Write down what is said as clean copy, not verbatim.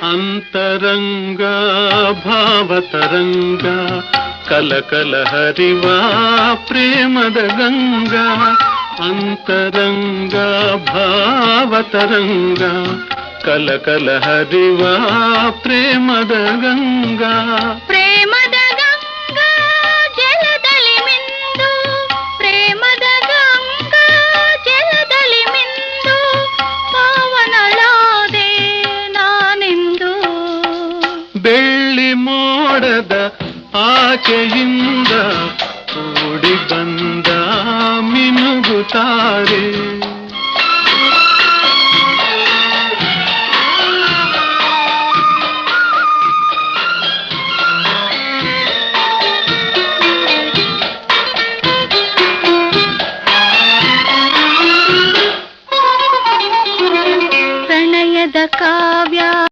ಅಂತರಂಗ ಭಾವತರಂಗ ಕಲಕಲ ಹರಿವ ಪ್ರೇಮದ ಗಂಗಾ ಅಂತರಂಗ ಭಾವತರಂಗ ಕಲಕಲ ಹರಿವ ಪ್ರೇಮದ ಗಂಗಾ ಪ್ರೇಮದ ಗಂಗಾ ಜಲದಲ್ಲಿ ಮಿಂದು ಪ್ರೇಮದ ಗಂಗಾ ಜಲದಲ್ಲಿ ಮಿಂದು ಪಾವನಳಾದೆ ನಾನೆಂದು ಬೆಳ್ಳಿ ಮೋಡದ ಆಚೆಯಿಂದ ಕೂಡಿ ಬಂದ ಮಿನುಗುತ್ತಾರೆ